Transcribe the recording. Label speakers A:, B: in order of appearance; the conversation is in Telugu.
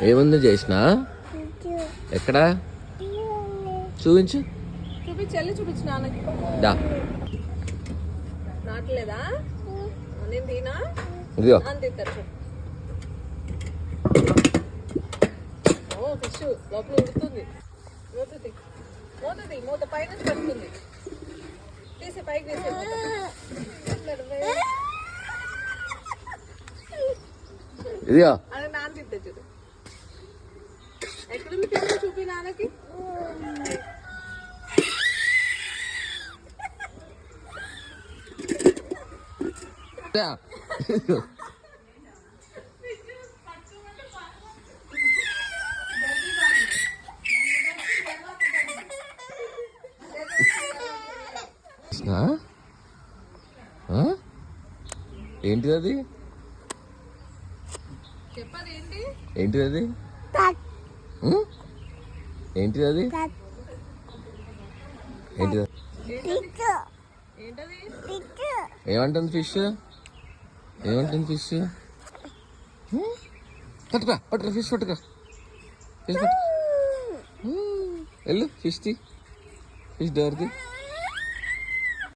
A: ఏముంది చేసిన ఎక్కడ చూపించు.
B: చూపించాలి, చూపించు నాన్నకి.
A: దా
B: నాటలేదా నేను తినా
A: ఇదిగో.
B: తింటారు. ఓ ఫిష్ లోపల ఉడుతుంది. మూతది మూతది మూత పైన పడుతుంది. తీసే పైకి తీసే
A: ఇదిగో.
B: అది నాన్న తింటా చూడు. ఎక్కడుంది ఫిష్ చూపి నాన్నకి.
A: ఏంటిది అది?
B: చెప్పది ఏంటి?
A: ఏంటిది అది? ఏంటిది అది? ఏంటిది?
B: ఏంటది?
A: ఏమంటుంది ఫిష్? ఏమంటుంది ఫిష్? పట్టుకురా పట్టుకురా ఫిష్ పట్టుకురా. ఫిష్ పట్టు. వెళ్ళు ఫిష్ తీ. ఫిష్ డోర్ది.